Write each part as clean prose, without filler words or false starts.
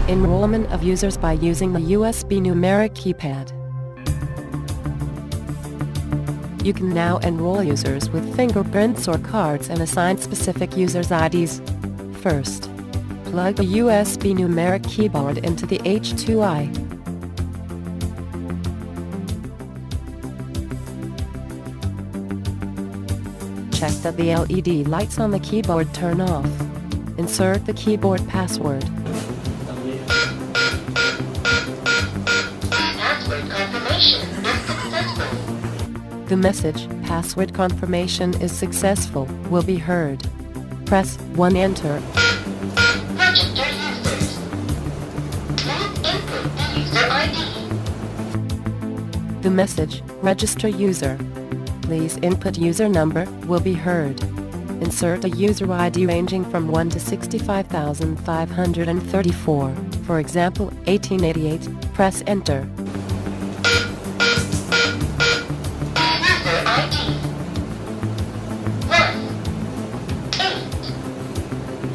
Enrollment of users by using the USB Numeric keypad. You can now enroll users with fingerprints or cards and assign specific users' IDs. First, plug a USB Numeric keyboard into the H2i. Check that the LED lights on the keyboard turn off. Insert the keyboard password. Password confirmation is successful. The message, "Password confirmation is successful," will be heard. Press 1 Enter. Register users. Please input the user ID. The message, "Register user. Please input user number," will be heard. Insert a user ID ranging from 1 to 65,534, for example, 1888, press Enter. User ID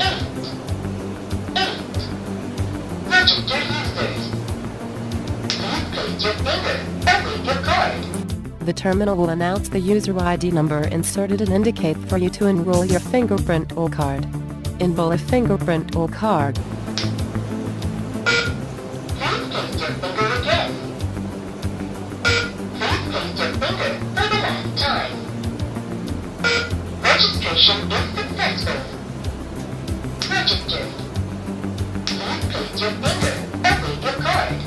1888. Register users. Please place your finger over your card. The terminal will announce the user ID number inserted and indicate for you to enroll your fingerprint or card. Enroll a fingerprint or card. Please place your finger again. Please place your finger for the last time. Registration is successful. Registered. Please place your finger over your card.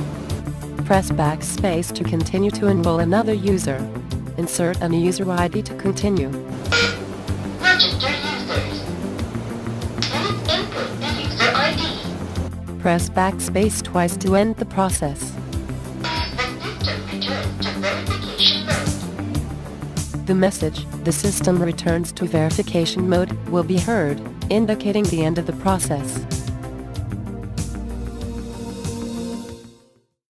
Press backspace to continue to enroll another user. Insert a user ID to continue. Register users. Please input the user ID. Press backspace twice to end the process. The system returns to verification mode. The message, "The system returns to verification mode," will be heard, indicating the end of the process.